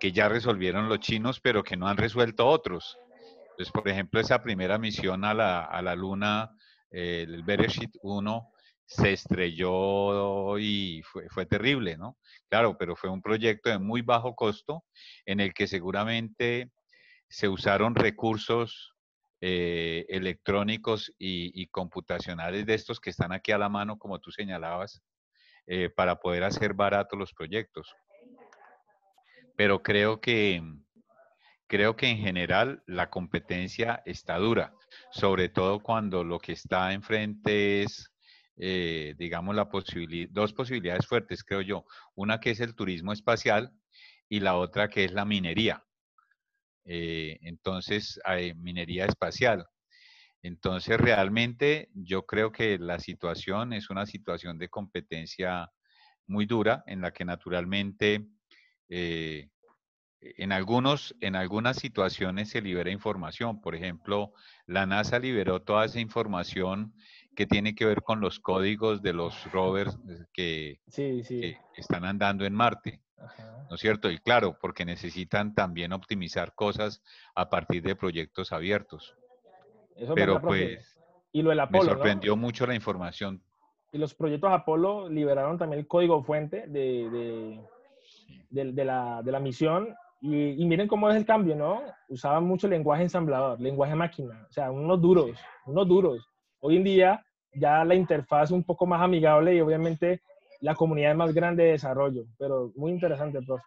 que ya resolvieron los chinos, pero que no han resuelto otros. Entonces, por ejemplo, esa primera misión a la Luna, el Bereshit 1, se estrelló y fue terrible, ¿no? Claro, pero fue un proyecto de muy bajo costo en el que seguramente se usaron recursos electrónicos y computacionales de estos que están aquí a la mano, como tú señalabas, para poder hacer baratos los proyectos. Pero creo que en general la competencia está dura, sobre todo cuando lo que está enfrente es, digamos, dos posibilidades fuertes, creo yo. Una que es el turismo espacial y la otra que es la minería. Entonces, hay minería espacial. Entonces, realmente yo creo que la situación es una situación de competencia muy dura en la que naturalmente eh, en algunas situaciones se libera información. Por ejemplo, la NASA liberó toda esa información que tiene que ver con los códigos de los rovers Sí, sí. que están andando en Marte. Ajá. ¿No es cierto? Y claro, porque necesitan también optimizar cosas a partir de proyectos abiertos. Eso es verdad, Pero profe. pues Y lo del me Apolo, ¿no? sorprendió mucho la información. Y los proyectos Apolo liberaron también el código fuente de la misión. Y miren cómo es el cambio, ¿no? Usaban mucho lenguaje ensamblador, lenguaje máquina, o sea, unos duros, unos duros. Hoy en día ya la interfaz es un poco más amigable y obviamente la comunidad es más grande de desarrollo, pero muy interesante, profe.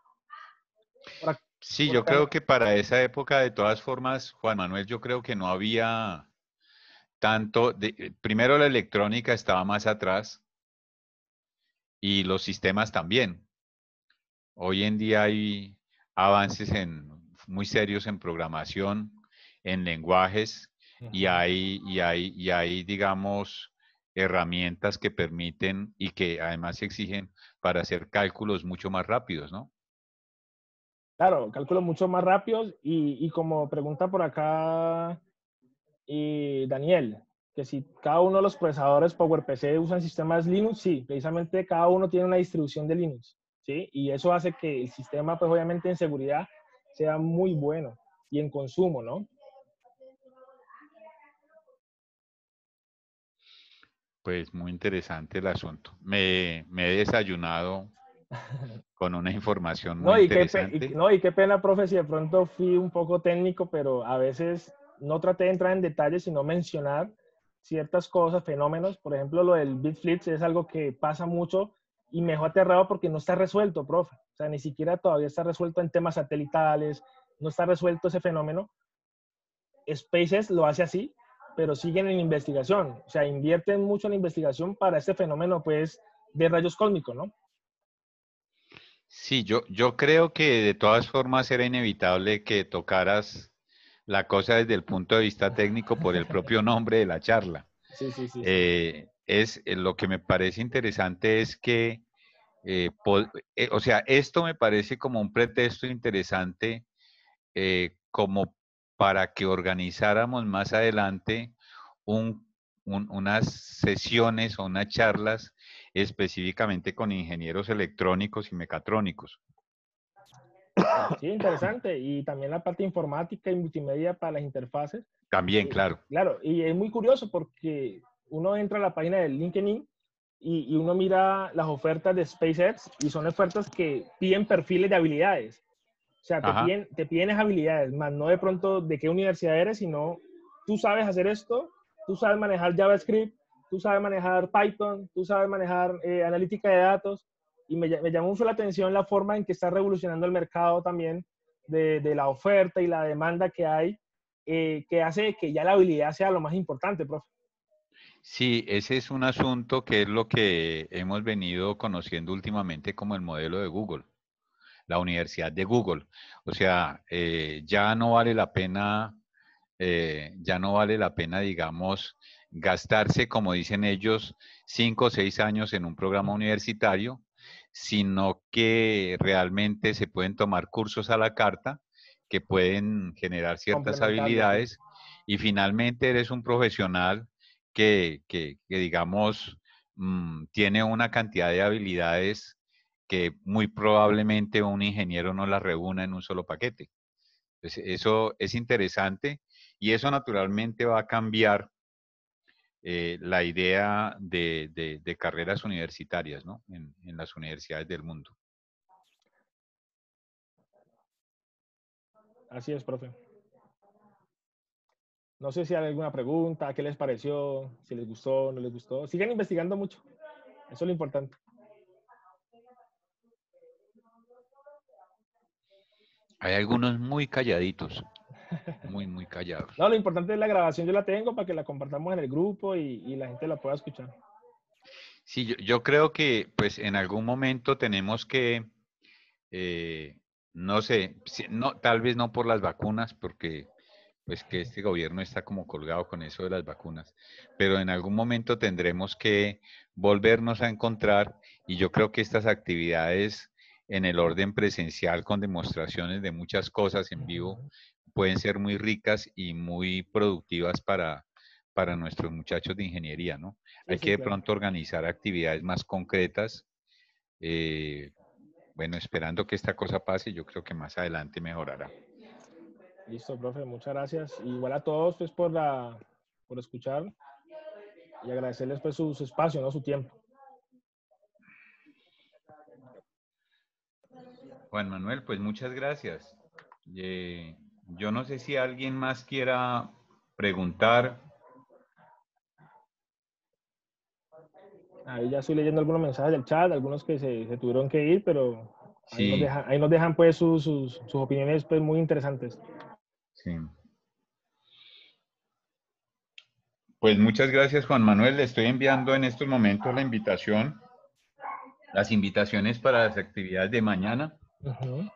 Por, Sí, por yo acá, creo que para esa época, de todas formas, Juan Manuel, yo creo que no había tanto, primero la electrónica estaba más atrás y los sistemas también. Hoy en día hay avances muy serios en programación, en lenguajes y hay, digamos, herramientas que permiten y que además se exigen para hacer cálculos mucho más rápidos, ¿no? claro, cálculos mucho más rápidos y como pregunta por acá Daniel, que si cada uno de los procesadores PowerPC usan sistemas Linux, sí, precisamente cada uno tiene una distribución de Linux, ¿sí? Y eso hace que el sistema, pues obviamente en seguridad, sea muy bueno y en consumo, ¿no? Pues muy interesante el asunto. Me he desayunado con una información muy No, interesante. no, y qué pena, profe, si de pronto fui un poco técnico, pero a veces no traté de entrar en detalles, sino mencionar ciertas cosas, fenómenos. Por ejemplo, lo del Bitflix es algo que pasa mucho y me dejó aterrado porque no está resuelto, profe. O sea, ni siquiera todavía está resuelto en temas satelitales, no está resuelto ese fenómeno. SpaceX lo hace así, pero siguen en investigación. O sea, invierten mucho en investigación para este fenómeno, pues, de rayos cósmicos, ¿no? Sí, yo creo que de todas formas era inevitable que tocaras la cosa desde el punto de vista técnico por el propio nombre de la charla. Sí, sí, sí, sí. Lo que me parece interesante es que, o sea, esto me parece como un pretexto interesante, como para que organizáramos más adelante un- unas sesiones o unas charlas específicamente con ingenieros electrónicos y mecatrónicos. Sí, interesante. Y también la parte informática y multimedia para las interfaces. También, claro. Claro, y es muy curioso porque uno entra a la página de LinkedIn y uno mira las ofertas de SpaceX y son ofertas que piden perfiles de habilidades. O sea, Ajá. te piden esas habilidades, más no de pronto de qué universidad eres, sino tú sabes hacer esto, tú sabes manejar JavaScript, tú sabes manejar Python, tú sabes manejar analítica de datos. Y me llamó mucho la atención la forma en que está revolucionando el mercado también de la oferta y la demanda que hay, que hace que ya la habilidad sea lo más importante, profe. Sí, ese es un asunto que es lo que hemos venido conociendo últimamente como el modelo de Google, la universidad de Google. O sea, ya no vale la pena, digamos, gastarse, como dicen ellos, 5 o 6 años en un programa universitario, sino que realmente se pueden tomar cursos a la carta que pueden generar ciertas Complementarlo, sí. habilidades y finalmente eres un profesional que digamos, tiene una cantidad de habilidades que muy probablemente un ingeniero no las reúna en un solo paquete. Entonces, eso es interesante y eso naturalmente va a cambiar la idea de carreras universitarias, ¿no? En las universidades del mundo. Así es, profe. No sé si hay alguna pregunta, qué les pareció, si les gustó, no les gustó. Sigan investigando mucho. Eso es lo importante. Hay algunos muy calladitos, muy callados. No, lo importante es la grabación, yo la tengo para que la compartamos en el grupo y la gente la pueda escuchar. Sí, yo creo que pues en algún momento tenemos que, no sé, no, tal vez no por las vacunas, porque pues que este gobierno está como colgado con eso de las vacunas, pero en algún momento tendremos que volvernos a encontrar y yo creo que estas actividades en el orden presencial con demostraciones de muchas cosas en vivo pueden ser muy ricas y muy productivas para nuestros muchachos de ingeniería, ¿no? Sí, Hay sí, que de claro. pronto organizar actividades más concretas. Bueno, esperando que esta cosa pase, yo creo que más adelante mejorará. Listo, profe, muchas gracias. Igual a todos pues por escuchar y agradecerles pues su espacio, ¿no? Su tiempo. Juan Manuel, pues muchas gracias. Yo no sé si alguien más quiera preguntar. Ahí ya estoy leyendo algunos mensajes del chat, algunos que se tuvieron que ir, pero Sí, ahí nos dejan pues sus opiniones pues muy interesantes. sí. Pues muchas gracias, Juan Manuel. Le estoy enviando en estos momentos la invitación, las invitaciones para las actividades de mañana. Ujú.